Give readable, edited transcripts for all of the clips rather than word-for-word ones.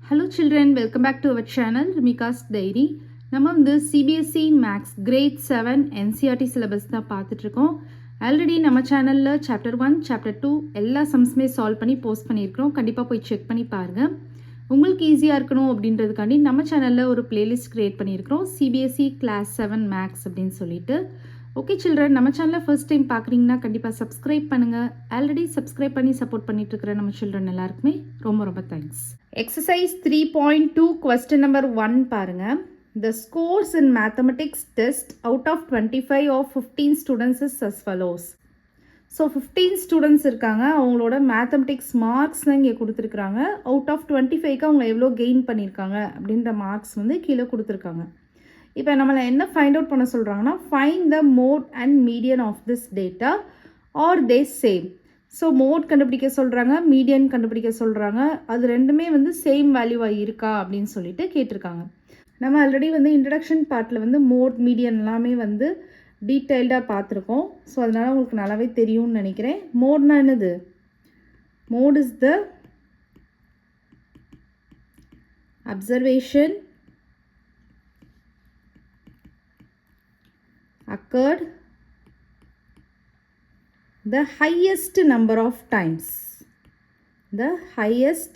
Hello children, welcome back to our channel Rumika's Diary. நம்ம வந்து CBSE Maths Grade 7 NCERT syllabus தான் பார்த்துட்டு இருக்கோம். ஆல்ரெடி நம்ம சேனல்ல Chapter 1, Chapter 2 எல்லா சம்ஸ்மே சால்வ் பண்ணி போஸ்ட் பண்ணியிருக்கிறோம். கண்டிப்பாக போய் செக் பண்ணி பாருங்க. உங்களுக்கு ஈஸியாக இருக்கணும் அப்படின்றதுக்காண்டி நம்ம சேனலில் ஒரு பிளேலிஸ்ட் க்ரியேட் பண்ணியிருக்கிறோம். CBSE Class 7 Maths அப்படின்னு சொல்லிட்டு. ஓகே சில்ட்ரன், நம்ம சேனலை ஃபர்ஸ்ட் டைம் பார்க்குறீங்கன்னா கண்டிப்பாக சப்ஸ்கிரைப் பண்ணுங்கள். ஆல்ரெடி சப்ஸ்கிரைப் பண்ணி சப்போர்ட் பண்ணிட்டு இருக்கிற நம்ம சில்ட்ரன் எல்லாருக்குமே ரொம்ப ரொம்ப தேங்க்ஸ். எக்ஸசைஸ் 3.2 question number 1 பாருங்க. The scores in mathematics test out of 25 of 15 students is as follows. So 15 students இருக்காங்க. அவங்களோட மேத்தமெட்டிக்ஸ் மார்க்ஸ் தான் இங்கே கொடுத்துருக்குறாங்க. அவுட் ஆஃப் 25க்கு அவங்க எவ்வளோ கெயின் பண்ணியிருக்காங்க அப்படின்ற மார்க்ஸ் வந்து கீழே கொடுத்துருக்காங்க. இப்போ நம்மளை என்ன ஃபைண்ட் அவுட் பண்ண சொல்கிறாங்கன்னா, find the mode and median of this data are they same. So mode கண்டுபிடிக்க சொல்கிறாங்க, மீடியன் கண்டுபிடிக்க சொல்கிறாங்க. அது ரெண்டுமே வந்து சேம் வேல்யூவாக இருக்கா அப்படின்னு சொல்லிட்டு கேட்டிருக்காங்க. நம்ம ஆல்ரெடி வந்து இன்ட்ரடக்ஷன் பார்ட்டில் வந்து மோட் மீடியன் எல்லாமே வந்து டீட்டெயில்டாக பார்த்துருக்கோம். ஸோ அதனால் உங்களுக்கு நல்லாவே தெரியும்னு நினைக்கிறேன். மோட்னா என்னது? Mode is the observation occurred the highest number of times. The highest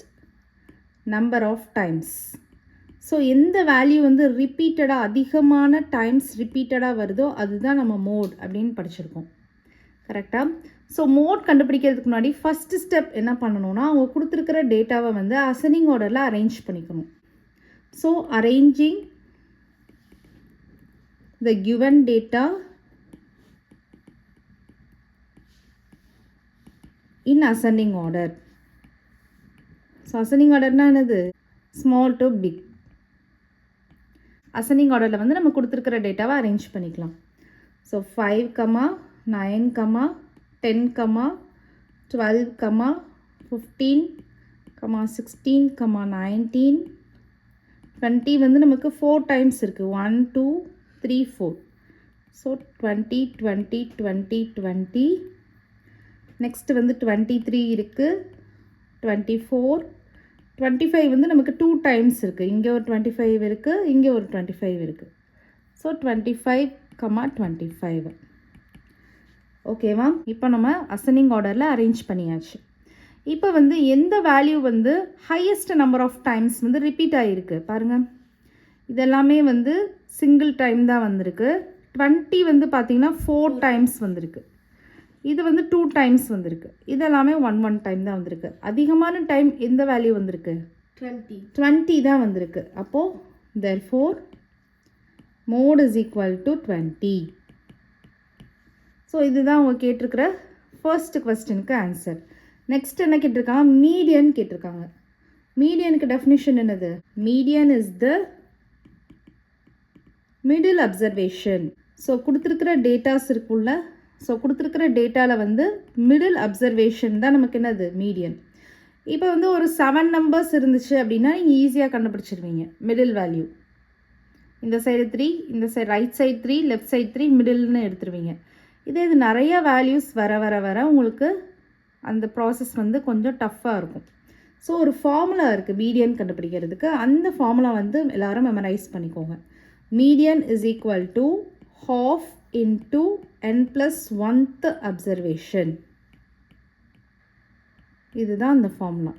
number of times. So எந்த வேல்யூ வந்து ரிப்பீட்டடாக அதிகமான டைம்ஸ் ரிப்பீட்டடாக வருதோ அதுதான் நம்ம மோட் அப்படின்னு படிச்சிருக்கோம். கரெக்டாக? ஸோ மோட் கண்டுபிடிக்கிறதுக்கு முன்னாடி ஃபஸ்ட்டு ஸ்டெப் என்ன பண்ணணும்னா, அவங்க கொடுத்துருக்கிற டேட்டாவை வந்து அசெண்டிங் ஆர்டரில் அரேஞ்ச் பண்ணிக்கணும். So arranging the given data in ascending order. So ascending order na enadhu? Small to big. Ascending order la வந்து நம்ம கொடுத்திருக்கிற டேட்டாவை அரேஞ்ச் பண்ணிக்கலாம். So 5, 9, 10, 12, 15, 16, 19, 20 வந்து நமக்கு 4 டைம்ஸ் இருக்குது. 1, 2, 3, 4. So 20, 20, 20, 20. Next வந்து 23 இருக்குது. 24, 25 வந்து நமக்கு 2 டைம்ஸ் இருக்குது. இங்கே ஒரு 25 இருக்குது, இங்கே ஒரு 25 இருக்குது. ஸோ 25, 25. ஓகேவா? இப்போ நம்ம அசெண்டிங் ஆர்டரில் அரேஞ்ச் பண்ணியாச்சு. இப்போ வந்து எந்த வேல்யூ வந்து ஹையஸ்ட் நம்பர் ஆஃப் டைம்ஸ் வந்து ரிப்பீட் ஆகிருக்கு பாருங்கள். இதெல்லாமே வந்து சிங்கிள் டைம் தான் வந்திருக்கு. 20 வந்து பார்த்திங்கன்னா 4 டைம்ஸ் வந்திருக்கு. இது வந்து 2 டைம்ஸ் வந்திருக்கு. இதெல்லாமே 1 டைம் தான் வந்திருக்கு. அதிகமான டைம் எந்த வேல்யூ வந்திருக்கு? 20 தான் வந்திருக்கு. அப்போது therefore mode is equal to 20. So இதுதான் அவங்க கேட்டிருக்கிற ஃபர்ஸ்ட் கொஸ்டினுக்கு ஆன்சர். நெக்ஸ்ட் என்ன கேட்டிருக்காங்க? மீடியன் கேட்டிருக்காங்க. மீடியனுக்கு டெஃபினிஷன் என்னது? Median is the middle observation. So கொடுத்துருக்கிற டேட்டாஸ் இருக்குல்ல, ஸோ கொடுத்துருக்கிற டேட்டாவில் வந்து மிடில் அப்சர்வேஷன் தான் நமக்கு என்னது? மீடியன். இப்போ வந்து ஒரு 7 நம்பர்ஸ் இருந்துச்சு அப்படின்னா நீங்கள் ஈஸியாக கண்டுபிடிச்சிருவீங்க மிடில் வேல்யூ. இந்த சைடு 3, இந்த side right side 3, left side 3, மிடில்னு எடுத்துருவீங்க. இது நிறைய வேல்யூஸ் வர வர வர உங்களுக்கு அந்த ப்ராசஸ் வந்து கொஞ்சம் டஃப்பாக இருக்கும். ஸோ ஒரு ஃபார்முலா இருக்குது மீடியன் கண்டுபிடிக்கிறதுக்கு. அந்த ஃபார்முலா வந்து எல்லோரும் மெமரைஸ் பண்ணிக்கோங்க. Median is equal to half into n plus 1th observation. இதுதான் அந்த ஃபார்முலா.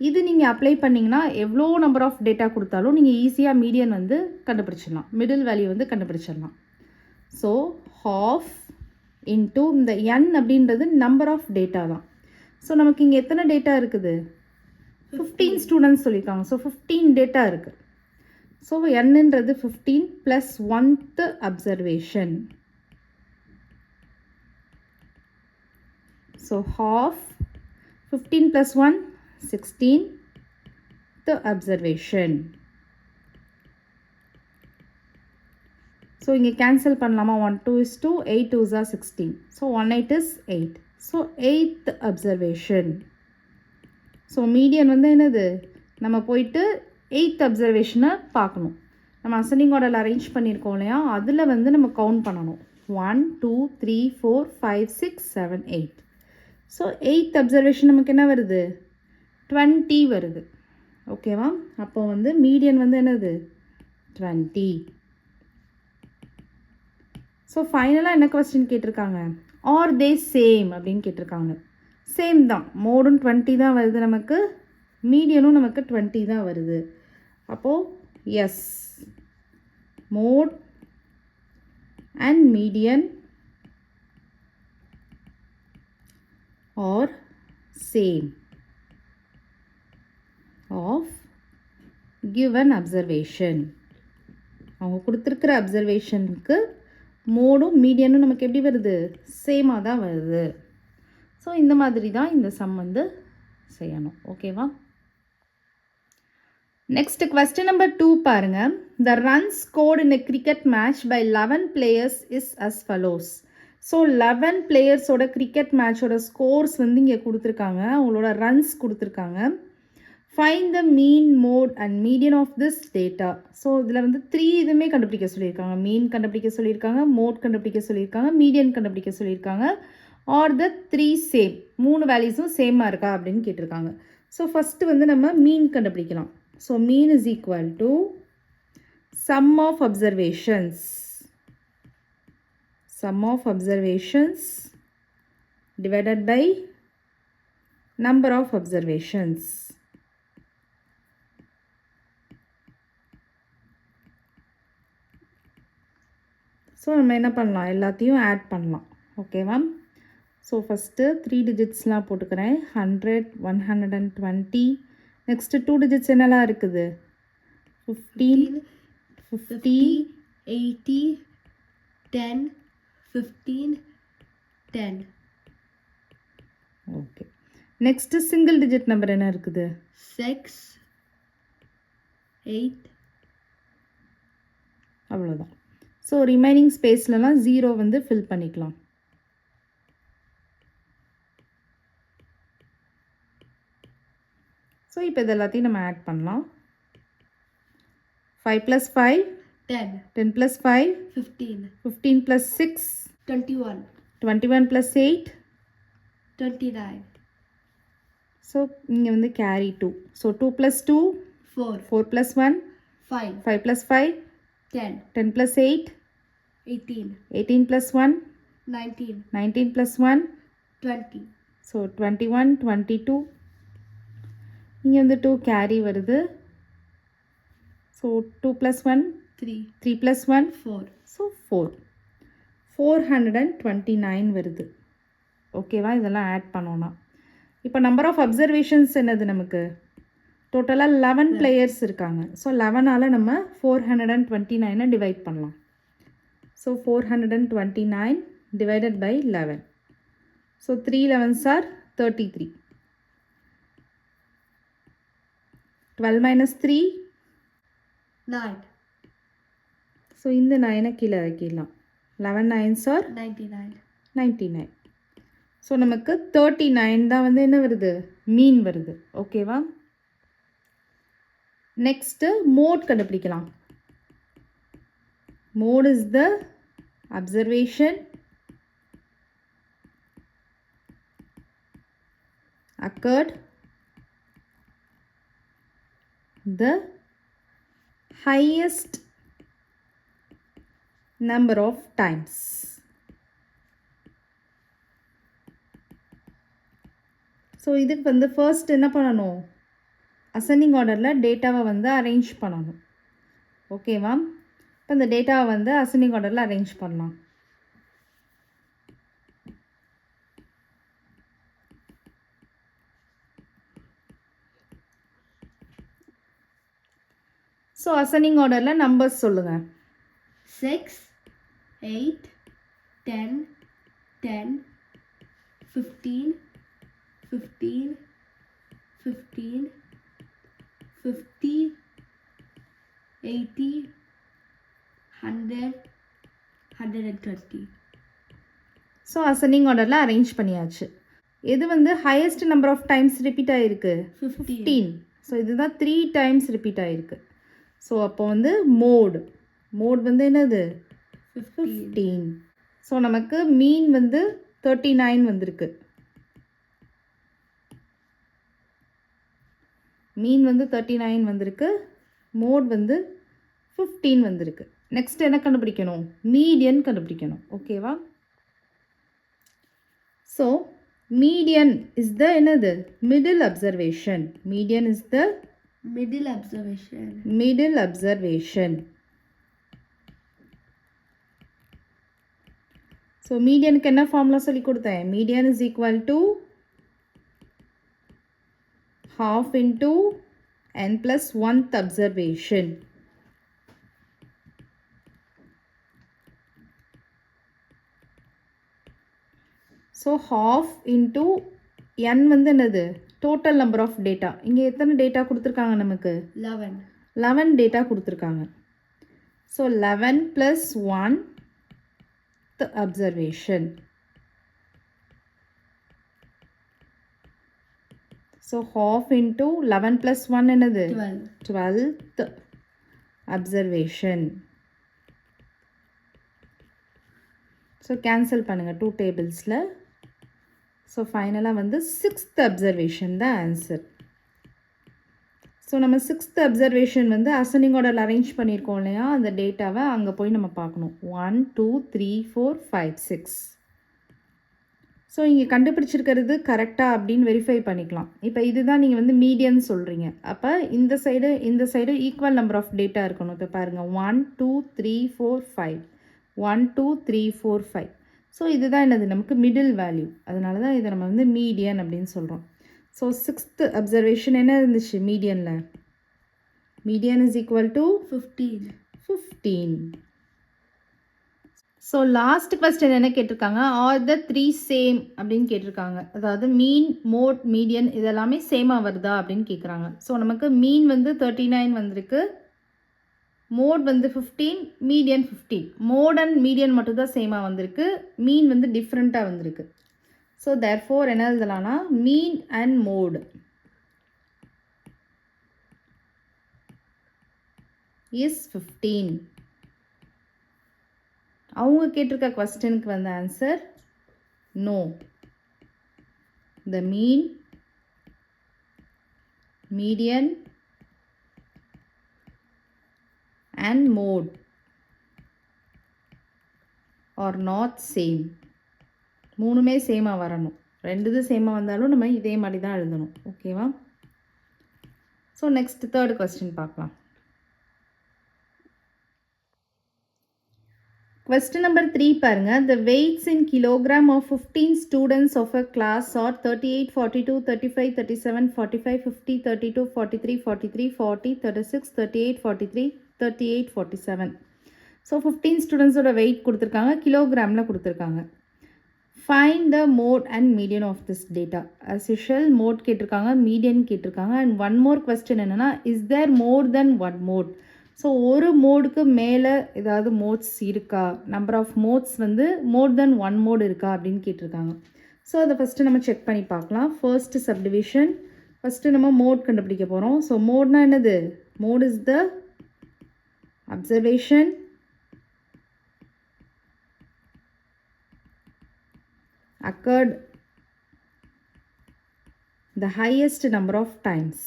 இது நீங்கள் அப்ளை பண்ணிங்கன்னா எவ்வளோ நம்பர் ஆஃப் டேட்டா கொடுத்தாலும் நீங்கள் ஈஸியாக மீடியன் வந்து கண்டுபிடிச்சிடலாம், மிடில் வேல்யூ வந்து கண்டுபிடிச்சிடலாம். ஸோ half into இந்த n அப்படின்றது நம்பர் ஆஃப் டேட்டா தான். ஸோ நமக்கு இங்கே எத்தனை டேட்டா இருக்குது? 15 ஸ்டூடெண்ட்ஸ் சொல்லியிருக்காங்க. ஸோ 15 டேட்டா இருக்குது. ஸோ என்னன்றது 15 + 1th observation. So half 15 + 1 16th observation. So இங்கே கேன்சல் பண்ணலாமா? 1 2 is 2, 8 2s are 16. So 1 8 is 8. So 8th observation. So median வந்து என்னது? நம்ம போயிட்டு 8th அப்சர்வேஷனை பார்க்கணும். நம்ம அசெண்டிங் ஆர்டரில் அரேஞ்ச் பண்ணியிருக்கோம் இல்லையா, அதில் வந்து நம்ம கவுண்ட் பண்ணணும். 1 2 3 4 5 6 7 8. ஸோ 8th அப்சர்வேஷன் நமக்கு என்ன வருது? 20 வருது. ஓகேவா? அப்போ வந்து மீடியன் வந்து என்னது 20. ஸோ ஃபைனலாக என்ன கொஸ்டின் கேட்டிருக்காங்க? ஆர் தே சேம் அப்படின்னு கேட்டிருக்காங்க. சேம் தான், மோடும் 20 தான் வருது நமக்கு, மீடியனும் நமக்கு 20 தான் வருது. அப்போது yes, mode and median are same of given observation. அவங்க கொடுத்துருக்கிற அப்சர்வேஷனுக்கு மோடும் மீடியனும் நமக்கு எப்படி வருது? சேமாக தான் வருது. ஸோ இந்த மாதிரி தான் இந்த சம் வந்து செய்யணும். ஓகேவா? நெக்ஸ்ட் கொஸ்டின் நம்பர் 2 பாருங்க. The runs scored in a cricket match by 11 players is as follows. So 11 பிளேயர்ஸோட கிரிக்கெட் மேட்சோட ஸ்கோர்ஸ் வந்து இங்கே கொடுத்துருக்காங்க, அவங்களோட ரன்ஸ் கொடுத்துருக்காங்க. Find the mean, mode and median of this data. So இதில் வந்து 3 இதுவுமே கண்டுபிடிக்க சொல்லியிருக்காங்க. மீன் கண்டுபிடிக்க சொல்லியிருக்காங்க, மோட் கண்டுபிடிக்க சொல்லியிருக்காங்க, மீடியன் கண்டுபிடிக்க சொல்லியிருக்காங்க. ஆர் த 3 சேம், 3 வேல்யூஸும் சேமாக இருக்கா அப்படின்னு கேட்டிருக்காங்க. ஸோ ஃபஸ்ட்டு வந்து நம்ம மீன் கண்டுபிடிக்கலாம். So mean is equal to sum of observations divided by number of observations. So நம்ம என்ன பண்ணலாம், எல்லாத்தையும் ஆட் பண்ணலாம். ஓகேவா? ஸோ ஃபஸ்ட்டு 3 டிஜிட்ஸ்லாம் போட்டுக்கிறேன். 100, 120. நெக்ஸ்ட்டு 2 டிஜிட்ஸ் என்னெல்லாம் இருக்குது? 15, 50, 80, 10, 15, 10. Okay. Next single digit number என்ன இருக்குது? 6, 8. அவ்வளோதான். ஸோ ரிமைனிங் ஸ்பேஸ்லலாம் 0 வந்து ஃபில் பண்ணிக்கலாம். ஸோ இப்போ இது எல்லாத்தையும் நம்ம ஆட் பண்ணலாம். 5 + 5 10. 10 + 5 15. 15 + 6 21. 21 + 8 29. ஸோ இங்கே வந்து கேரி 2. ஸோ 2 + 2 4. 4 + 1 5. 5 + 5 10. 10 + 8 18. 18 + 1 19. 19 + 1 20. ஸோ 21 22. இங்கே வந்து 2 கேரி வருது. ஸோ 2 + 1 3. 3 + 1 4. ஸோ 4. 429 வருது. ஓகேவா? இதெல்லாம் ஆட் பண்ணோன்னா இப்போ நம்பர் ஆஃப் அப்சர்வேஷன்ஸ் என்னது நமக்கு? டோட்டலாக 11 பிளேயர்ஸ் இருக்காங்க. ஸோ 11ஆல் நம்ம 429 டிவைட் பண்ணலாம். So 429 divided by 11. So 3 11s are 33. 12 - 3 9. So இந்த 9 கீழே வைக்கலாம். 11 9s are 99. 99. ஸோ நமக்கு 39 தான் வந்து என்ன வருது? மீன் வருது. ஓகேவா? நெக்ஸ்ட்டு மோட் கண்டுபிடிக்கலாம். Mode is the observation occurred the highest number of times. So இதுக்கு வந்து ஃபர்ஸ்ட் என்ன பண்ணணும்? அசெண்டிங் ஆர்டரில் டேட்டாவை வந்து அரேஞ்ச் பண்ணணும். ஓகேவா? இப்போ இந்த டேட்டாவை வந்து அசெண்டிங் ஆர்டரில் அரேஞ்ச் பண்ணலாம். ஸோ அசெண்டிங் ஆர்டரில் நம்பர்ஸ் சொல்லுங்கள். 6, 8, 10, 10, 15, 15, 15, 50, 80, 100, 120. ஸோ அசெண்டிங் ஆர்டரில் அரேஞ்ச் பண்ணியாச்சு. எது வந்து highest number of times repeat ஆகிருக்கு? 15. ஸோ இதுதான் 3 டைம்ஸ் ரிப்பீட் ஆகிருக்கு. ஸோ அப்போ வந்து மோட் வந்து என்னது? 15. ஸோ நமக்கு மீன் வந்து 39 வந்திருக்கு. மீன் வந்து 39 வந்திருக்கு, மோட் வந்து 15 வந்திருக்கு. நெக்ஸ்ட் என்ன கண்டுபிடிக்கணும்? மீடியன் கண்டுபிடிக்கணும். ஓகேவா? ஸோ மீடியன் இஸ் த என்னது? Middle observation. Median is the Middle observation. Middle observation. So மீடியனுக்கு என்ன ஃபார்முலா சொல்லி கொடுத்தேன்? Median is equal to half into n plus 1th observation. So half into n வந்து என்னது? Total number of data. இங்கே எத்தனை data கொடுத்துருக்காங்க நமக்கு? 11. 11 டேட்டா கொடுத்துருக்காங்க. So 11 plus 1 the observation. So half into 11 plus 1 என்னது? 12. 12th observation. So cancel பண்ணுங்க 2 tablesல. So ஃபைனலாக வந்து 6th observation தான் ஆன்சர். ஸோ நம்ம 6th observation வந்து அசனிங் ஆர்டரில் அரேஞ்ச் பண்ணியிருக்கோம் இல்லையா? அந்த டேட்டாவை அங்கே போய் நம்ம பார்க்கணும். 1 2 3 4 5 6. ஸோ இங்கே கண்டுபிடிச்சிருக்கிறது கரெக்டாக அப்படின்னு வெரிஃபை பண்ணிக்கலாம். இப்போ இதுதான் நீங்கள் வந்து மீடியன் சொல்கிறீங்க. அப்போ இந்த side equal number of data இருக்கணும். இப்போ பாருங்கள் 1 2 3 4 5 1 2 3 4 5. ஸோ இதுதான் என்னது? நமக்கு மிடில் வேல்யூ. அதனால தான் இதை நம்ம வந்து மீடியன் அப்படின்னு சொல்கிறோம். ஸோ 6th அப்சர்வேஷன் என்ன இருந்துச்சு மீடியனில்? Median is equal to 15. 15. So last question என்ன கேட்டிருக்காங்க? ஆர் த 3 சேம் அப்படின்னு கேட்டிருக்காங்க. அதாவது மீன், மோட், மீடியன் இதெல்லாமே சேமாக வருதா அப்படின்னு கேட்குறாங்க. ஸோ நமக்கு மீன் வந்து 39 வந்திருக்கு, மோட் வந்து 15, மீடியன் 15. மோட் அண்ட் மீடியன் மட்டும் தான் சேமாக வந்திருக்கு, மீன் வந்து டிஃப்ரெண்ட்டாக வந்திருக்கு. ஸோ தேர்ஃபோர் என்ன எழுதலாம்னா மீன் அண்ட் மோட் இஸ் 15. அவங்க கேட்டிருக்க கொஸ்டினுக்கு வந்த answer no. The mean, median and mode are not same. மூணுமே சேமாக வரணும். ரெண்டு சேமாக வந்தாலும் நம்ம இதே மாதிரி தான் எழுதணும். ஓகேவா? ஸோ நெக்ஸ்ட் தேர்ட் கொஸ்டின் பார்க்கலாம். Question number 3 பாருங்க. The weights in kilogram of 15 students of a class are 38, 42, 35, 37, 45, 50, 32, 43, 43, 40, 36, 38, 43, 38, 47. So 15 ஸ்டூடெண்ட்ஸோட வெயிட் கொடுத்துருக்காங்க, கிலோகிராமில் கொடுத்துருக்காங்க. Find the mode and median of this data. As usual mode கேட்டிருக்காங்க, மீடியன் கேட்டிருக்காங்க. அண்ட் ஒன் மோர் கொஸ்டின் என்னென்னா, is there more then one mode? So ஒரு மோடுக்கு மேலே ஏதாவது மோட்ஸ் இருக்கா, நம்பர் ஆஃப் மோட்ஸ் வந்து மோர் தென் ஒன் மோட் இருக்கா அப்படின்னு கேட்டிருக்காங்க. ஸோ அதை ஃபஸ்ட்டு நம்ம செக் பண்ணி பார்க்கலாம். ஃபர்ஸ்ட் சப்டிவிஷன், ஃபஸ்ட்டு நம்ம மோட் கண்டுபிடிக்க போகிறோம். ஸோ மோட்னா என்னது? Mode is the observation occurred the highest number of times.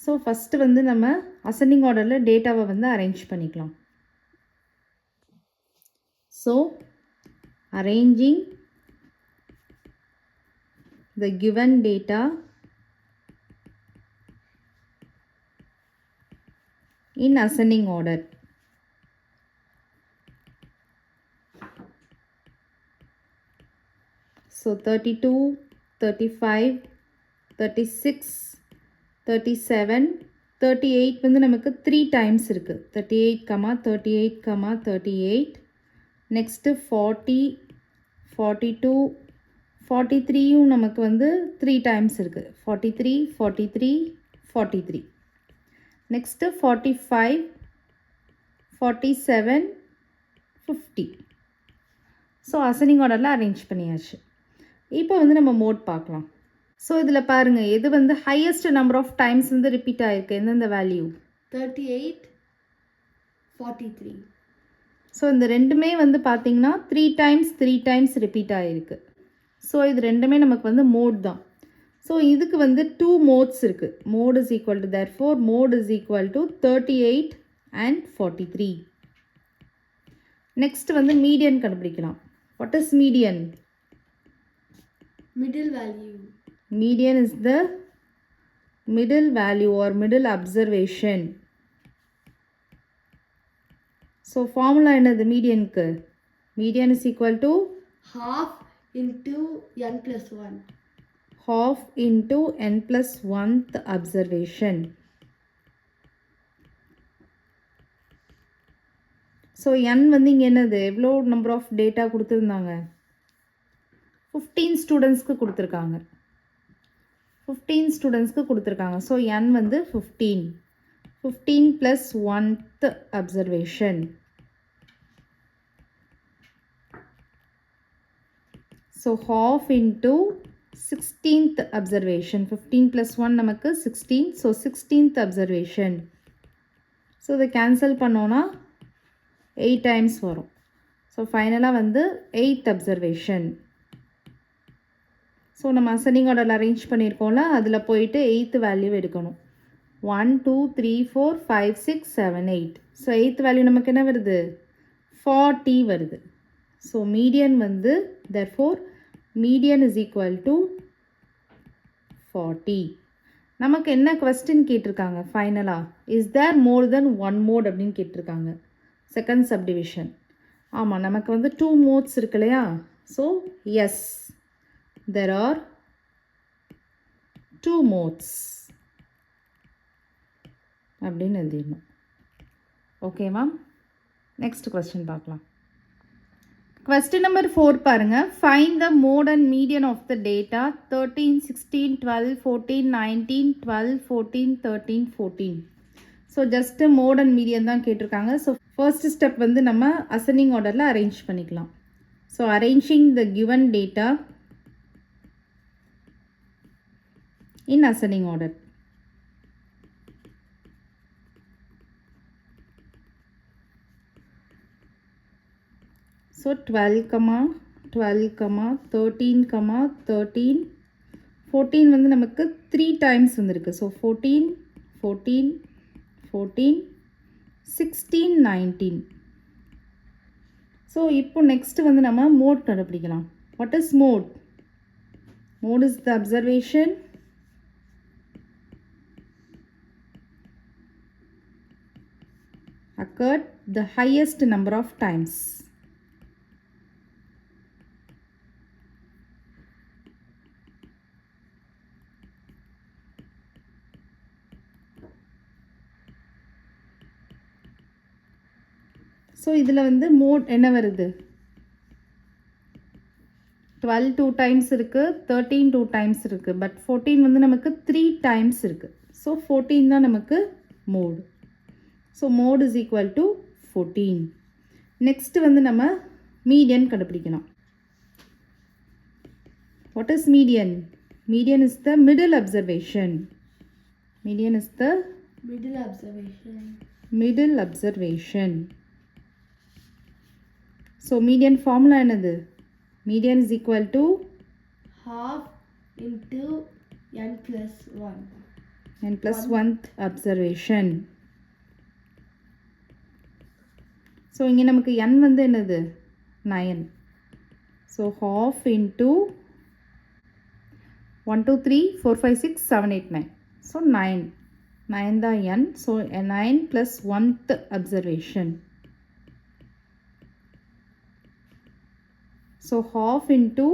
So first வந்து நம்ம அசெண்டிங் ஆர்டரில் டேட்டாவை வந்து அரேஞ்ச் பண்ணிக்கலாம். So arranging the given data in ascending order. So 32, 35, 36, 37, 38 வந்து நமக்கு 3 times இருக்குது. 38, 38, 38. Next 40, 42, 43யும் நமக்கு வந்து 3 times இருக்குது. 43, 43, 43. நெக்ஸ்ட்டு 45, 47, 50. ஸோ அசெண்டிங் ஆர்டரில் அரேஞ்ச் பண்ணியாச்சு. இப்போ வந்து நம்ம மோட் பார்க்கலாம். ஸோ இதில் பாருங்கள், எது வந்து ஹையஸ்ட் நம்பர் ஆஃப் டைம்ஸ் வந்து ரிப்பீட் ஆகிருக்கு, எந்தெந்த வேல்யூ? 38, 43. ஸோ இந்த ரெண்டுமே வந்து பார்த்திங்கன்னா 3 டைம்ஸ் ரிப்பீட் ஆகிருக்கு. ஸோ இது ரெண்டுமே நமக்கு வந்து மோட் தான். ஸோ இதுக்கு வந்து 2 மோட்ஸ் இருக்குது. Mode is equal to therefore mode is equal to 38 and 43. Next வந்து மீடியன் கண்டுபிடிக்கலாம். What is median? Middle value. Median is the middle value or middle observation. So formula என்னது மீடியனுக்கு? Median is equal to Half into n plus 1. half into n plus 1th observation. So n வந்து இங்கே என்னது, எவ்வளோ number of data கொடுத்துருந்தாங்க? 15 ஸ்டூடெண்ட்ஸ்க்கு கொடுத்துருக்காங்க. 15 ஸ்டூடெண்ட்ஸ்க்கு கொடுத்துருக்காங்க. ஸோ n வந்து 15. 15 plus 1th observation. So half into 16th observation. 15 plus 1 நமக்கு 16. So 16th observation. ஸோ இதை கேன்சல் பண்ணோன்னா 8 டைம்ஸ் வரும். ஸோ ஃபைனலாக வந்து 8th அப்சர்வேஷன். ஸோ நம்ம அசெண்டிங் ஆர்டரில் அரேஞ்ச் பண்ணியிருக்கோம்ல, அதில் போயிட்டு 8th வேல்யூ எடுக்கணும். 1 2 3 4 5 6 7 8. ஸோ 8th வேல்யூ நமக்கு என்ன வருது? 40 வருது. ஸோ மீடியன் வந்து therefore median is equal to 40. நமக்கு என்ன கொஸ்டின் கேட்டிருக்காங்க ஃபைனலாக? Is there more then 1 mode அப்படின்னு கேட்டிருக்காங்க. Second subdivision. ஆமாம், நமக்கு வந்து 2 மோட்ஸ் இருக்கு இல்லையா? So yes, there are 2 modes அப்படின்னு எழுதிடணும். ஓகேவா? நெக்ஸ்ட் கொஸ்டின் பார்க்கலாம். கொஸ்டின் நம்பர் 4 பாருங்கள். Find the mode and median of the data 13 16 12 14 19 12 14 13 14. So just mode and median தான் கேட்டிருக்காங்க. ஸோ ஃபர்ஸ்ட் ஸ்டெப் வந்து நம்ம அசெண்டிங் ஆர்டரில் அரேஞ்ச் பண்ணிக்கலாம். So arranging the given data in ascending order. So 12, 12, 13, 13, 14 வந்து நமக்கு 3 டைம்ஸ் வந்துருக்கு. ஸோ 14, 14, 14, 16, 19. ஸோ இப்போ நெக்ஸ்ட்டு வந்து நம்ம மோட் கண்டுபிடிக்கலாம். What is mode? Mode is the observation occurred the highest number of times. So இதில் வந்து மோட் என்ன வருது? 12 2 டைம்ஸ் இருக்குது, 13 2 டைம்ஸ் இருக்குது, பட் 14 வந்து நமக்கு 3 டைம்ஸ் இருக்குது. ஸோ 14 தான் நமக்கு mode. So mode is equal to 14. Next வந்து நம்ம மீடியன் கண்டுபிடிக்கலாம். What is median? Median is the middle observation. Median is the Middle observation. Middle observation. So median formula என்னது? Median is equal to Half into n plus 1. n plus 1th observation. So இங்கே நமக்கு n வந்து என்னது? 9. So half into 1 2 3 4 5 6 7 8 9. So 9 தான் n. So 9 plus 1th observation. So half into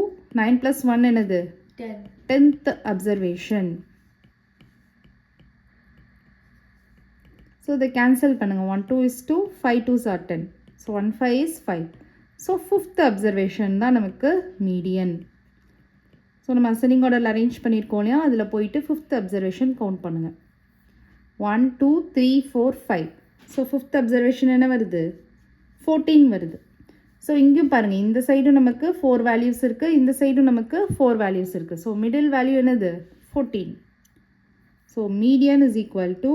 9 plus 1 என்னது? 10. 10th observation. So இதை cancel பண்ணுங்கள். 1 2 is 2, 5 2s are 10. So 1 5 is 5. So 5th observation தான் நமக்கு மீடியன். ஸோ நம்ம அசெண்டிங் ஆர்டரில் அரேஞ்ச் பண்ணியிருக்கோம் இல்லையா, அதில் போயிட்டு 5th observation கவுண்ட் பண்ணுங்கள். 1 2 3 4 5. ஸோ 5th observation என்ன வருது? 14 வருது. ஸோ இங்கேயும் பாருங்கள், இந்த சைடும் நமக்கு 4 வேல்யூஸ் இருக்குது, இந்த சைடும் நமக்கு 4 வேல்யூஸ் இருக்குது. ஸோ மிடில் வேல்யூ என்னது? 14. So median is equal to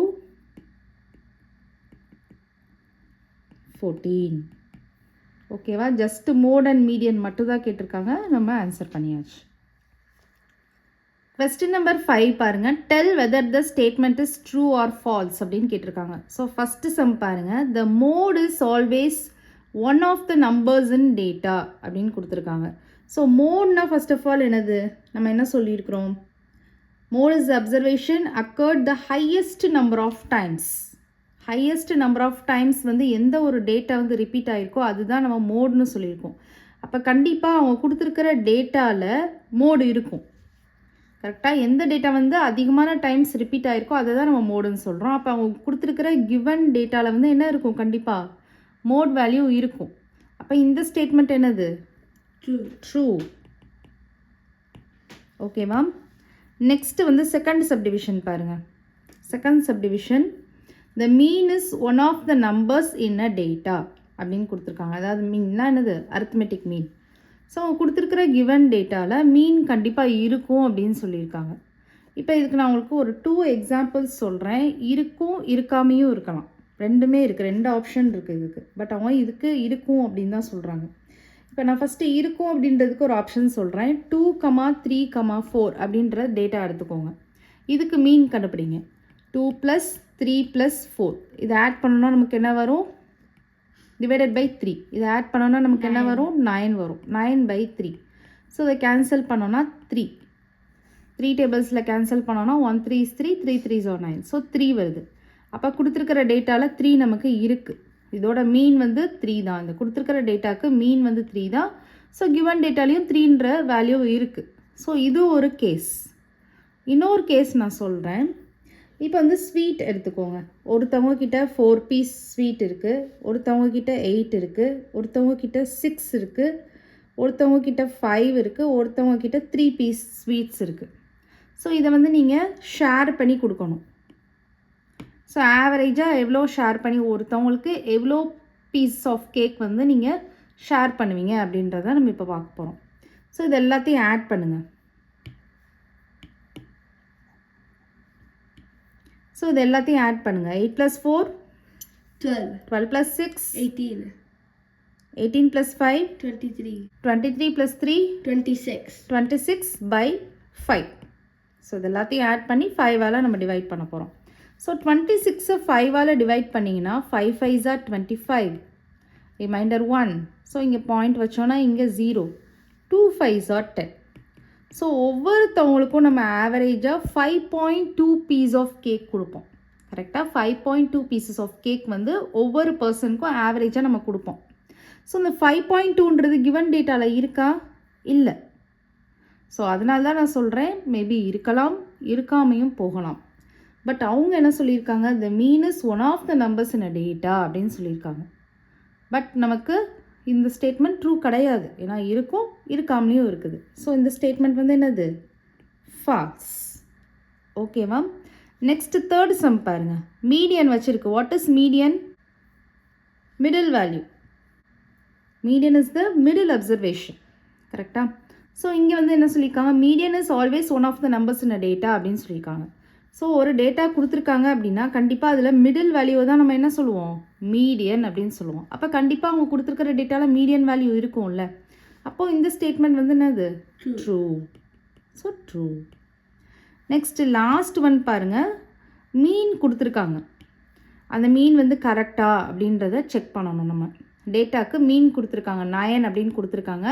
14. ஓகேவா? ஜஸ்ட் மோட் அண்ட் மீடியன் மட்டும் தான் கேட்டிருக்காங்க. நம்ம ஆன்சர் பண்ணியாச்சு. கொஸ்டின் நம்பர் 5 பாருங்க. Tell whether the statement is true or false அப்படின்னு கேட்டிருக்காங்க. ஸோ ஃபஸ்ட்டு சம் பாருங்க. The mode is always one of the numbers in data அப்படின்னு கொடுத்துருக்காங்க. ஸோ மோட்னா ஃபர்ஸ்ட் ஆஃப் ஆல் என்னது? நம்ம என்ன சொல்லியிருக்கிறோம்? Mode is observation occurred the highest number of times. Highest number of times வந்து எந்த ஒரு டேட்டா வந்து ரிப்பீட் ஆகிருக்கோ அதுதான் நம்ம மோட்னு சொல்லியிருக்கோம். அப்போ கண்டிப்பாக அவங்க கொடுத்துருக்கிற டேட்டாவில் மோடு இருக்கும். கரெக்டாக எந்த டேட்டா வந்து அதிகமான டைம்ஸ் ரிப்பீட் ஆகிருக்கோ அதை தான் நம்ம மோடுன்னு சொல்கிறோம். அப்போ அவங்க கொடுத்துருக்கிற கிவன் டேட்டாவில் வந்து என்ன இருக்கும்? கண்டிப்பாக மோட் வேல்யூ இருக்கும். அப்போ இந்த ஸ்டேட்மெண்ட் என்னது? ட்ரூ. ஓகேவா? நெக்ஸ்ட்டு வந்து செகண்ட் சப்டிவிஷன் பாருங்கள். Second subdivision the mean is one of the numbers in a data அப்படின்னு கொடுத்துருக்காங்க. அதாவது மீன்னா என்னது? அரித்மெட்டிக் மீன். ஸோ அவங்க கொடுத்துருக்கிற கிவன் டேட்டாவில் மீன் கண்டிப்பாக இருக்கும் அப்படின்னு சொல்லியிருக்காங்க. இப்போ இதுக்கு நான் உங்களுக்கு ஒரு 2 எக்ஸாம்பிள்ஸ் சொல்கிறேன். இருக்கும், இருக்காமையும் இருக்கலாம். ரெண்டுமே இருக்குது, 2 ஆப்ஷன் இருக்குது இதுக்கு. பட் அவங்க இதுக்கு இருக்கும் அப்படின்னு தான் சொல்கிறாங்க. இப்போ நான் ஃபஸ்ட்டு இருக்கும் அப்படின்றதுக்கு ஒரு ஆப்ஷன் சொல்கிறேன். 2,3,4 அப்படின்ற டேட்டா எடுத்துக்கோங்க. இதுக்கு மீன் கண்டுபிடிங்க. 2 + 3 + 4 இதை ஆட் பண்ணோன்னா நமக்கு என்ன வரும்? Divided by 3. இதை ஆட் பண்ணோன்னா நமக்கு என்ன வரும்? 9 வரும். 9/3. ஸோ இதை கேன்சல் பண்ணோன்னா 3 டேபிள்ஸில் கேன்சல் பண்ணோன்னா 1 3 is 3, 3 3s are 9. ஸோ 3 வருது. அப்போ கொடுத்துருக்கிற டேட்டாவில் 3 நமக்கு இருக்குது. இதோட மீன் வந்து 3 தான். இந்த கொடுத்துருக்கிற டேட்டாவுக்கு மீன் வந்து 3 தான். ஸோ கிவன் டேட்டாலையும் 3ன்ற வேல்யூ இருக்குது. ஸோ இது ஒரு கேஸ். இன்னொரு கேஸ் நான் சொல்கிறேன். இப்போ வந்து ஸ்வீட் எடுத்துக்கோங்க. ஒருத்தவங்க கிட்ட 4 பீஸ் ஸ்வீட் இருக்குது, ஒருத்தவங்க கிட்ட 8 இருக்குது, ஒருத்தவங்க கிட்ட 6 இருக்குது, ஒருத்தவங்க கிட்ட 5 இருக்குது, ஒருத்தவங்க கிட்ட 3 பீஸ் ஸ்வீட்ஸ் இருக்குது. ஸோ இதை வந்து நீங்கள் ஷேர் பண்ணி கொடுக்கணும். ஸோ ஆவரேஜாக எவ்வளோ ஷேர் பண்ணி ஒருத்தவங்களுக்கு எவ்வளோ பீஸ் ஆஃப் கேக் வந்து நீங்கள் ஷேர் பண்ணுவீங்க அப்படின்றத நம்ம இப்போ பார்க்க போகிறோம். ஸோ இது எல்லாத்தையும் ஆட் பண்ணுங்கள். ஸோ இது எல்லாத்தையும் ஆட் பண்ணுங்கள். 8 + 4 12. 12 + 6 18. 18 + 5 23. 23 + 3 26. 26/5. ஸோ இது எல்லாத்தையும் ஆட் பண்ணி 5ஆல் நம்ம டிவைட் பண்ண போகிறோம். ஸோ 26 5ஆல் டிவைட் பண்ணிங்கன்னா 5 5s are 25. ரிமைண்டர் 1. ஸோ இங்கே பாயிண்ட் வச்சோன்னா இங்கே 0. 2 5s are 10. ஸோ ஒவ்வொருத்தவங்களுக்கும் நம்ம ஆவரேஜாக 5.2 பீஸ் ஆஃப் கேக் கொடுப்போம். கரெக்டாக 5.2 பீசஸ் ஆஃப் கேக் வந்து ஒவ்வொரு பர்சனுக்கும் ஆவரேஜாக நம்ம கொடுப்போம். ஸோ இந்த 5.2ன்றது கிவன் டேட்டாவில் இருக்கா? இல்லை. ஸோ அதனால தான் நான் சொல்கிறேன், மேபி இருக்கலாம், இருக்காமையும் போகலாம். பட் அவங்க என்ன சொல்லியிருக்காங்க? The mean is one of the numbers in a data அப்படின்னு சொல்லியிருக்காங்க. பட் நமக்கு இந்த ஸ்டேட்மெண்ட் ட்ரூ கிடையாது. ஏன்னா இருக்கும், இருக்காமலேயும் இருக்குது. ஸோ இந்த ஸ்டேட்மெண்ட் வந்து என்னது? ஃபால்ஸ். ஓகேவா? நெக்ஸ்ட் தேர்ட் சம் பாருங்கள். மீடியன் வச்சுருக்கு. What is median? Middle value. Median is the middle observation. கரெக்டாக? ஸோ இங்கே வந்து என்ன சொல்லியிருக்காங்க? Median is always one of the numbers in a data அப்படின்னு சொல்லியிருக்காங்க. ஸோ ஒரு டேட்டா கொடுத்துருக்காங்க அப்படின்னா கண்டிப்பாக அதில் மிடில் வேல்யூவை தான் நம்ம என்ன சொல்லுவோம்? மீடியன் அப்படின்னு சொல்லுவோம். அப்போ கண்டிப்பாக அவங்க கொடுத்துருக்கிற டேட்டாவில் மீடியன் வேல்யூ இருக்கும்ல. அப்போது இந்த ஸ்டேட்மெண்ட் வந்து என்னது? True. So true. Next last one பாருங்கள். மீன் கொடுத்துருக்காங்க. அந்த மீன் வந்து கரெக்டா அப்படின்றத செக் பண்ணணும். நம்ம டேட்டாவுக்கு மீன் கொடுத்துருக்காங்க, 9 அப்படின்னு கொடுத்துருக்காங்க.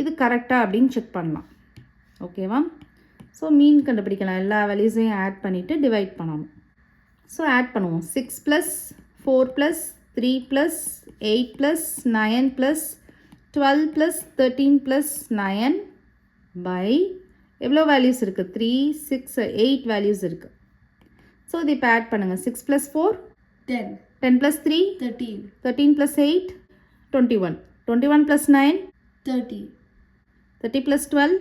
இது கரெக்டா அப்படின்னு செக் பண்ணலாம். ஓகேவா? ஸோ மீன் கண்டுபிடிக்கலாம். எல்லா வேல்யூஸையும் ஆட் பண்ணிவிட்டு டிவைட் பண்ணணும். ஸோ ஆட் பண்ணுவோம். 6 + 4 + 3 + 8 + 9 + 12 + 13 + 9 by எவ்வளோ வேல்யூஸ் இருக்குது? 3 6 8 வேல்யூஸ் இருக்குது. ஸோ இது இப்போ ஆட் பண்ணுங்கள். 6 + 4 10. 10 + 3 13. 13 + 8 21. 21 + 9 30. 30 + 12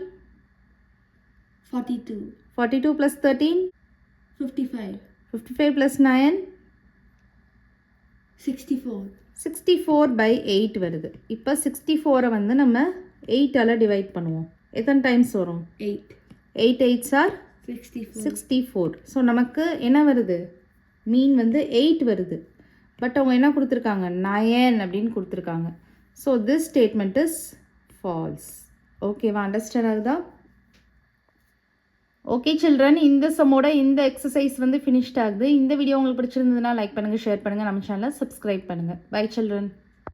42. 42 + 13 55. 55 + 9 64. 64/8 வருது. இப்போ 64 வந்து நம்ம 8ஆல் டிவைட் பண்ணுவோம். எத்தனை டைம்ஸ் வரும்? 8. 8 8s are 64. ஸோ நமக்கு என்ன வருது? மீன் வந்து 8 வருது. பட் அவங்க என்ன கொடுத்துருக்காங்க? 9 அப்படின்னு கொடுத்துருக்காங்க. So this statement is false. ஓகேவா, அண்டர்ஸ்டாண்ட் ஆகுதா? ஓகே சில்ட்ரன், இந்த சம்மோட இந்த எக்ஸசைஸ் வந்து ஃபினிஷ்ட் ஆகுது. இந்த வீடியோ உங்களுக்கு பிடிச்சிருந்ததுன்னா லைக் பண்ணுங்கள், ஷேர் பண்ணுங்கள், நம்ம சேனலை சப்ஸ்கிரைப் பண்ணுங்கள். Bye children.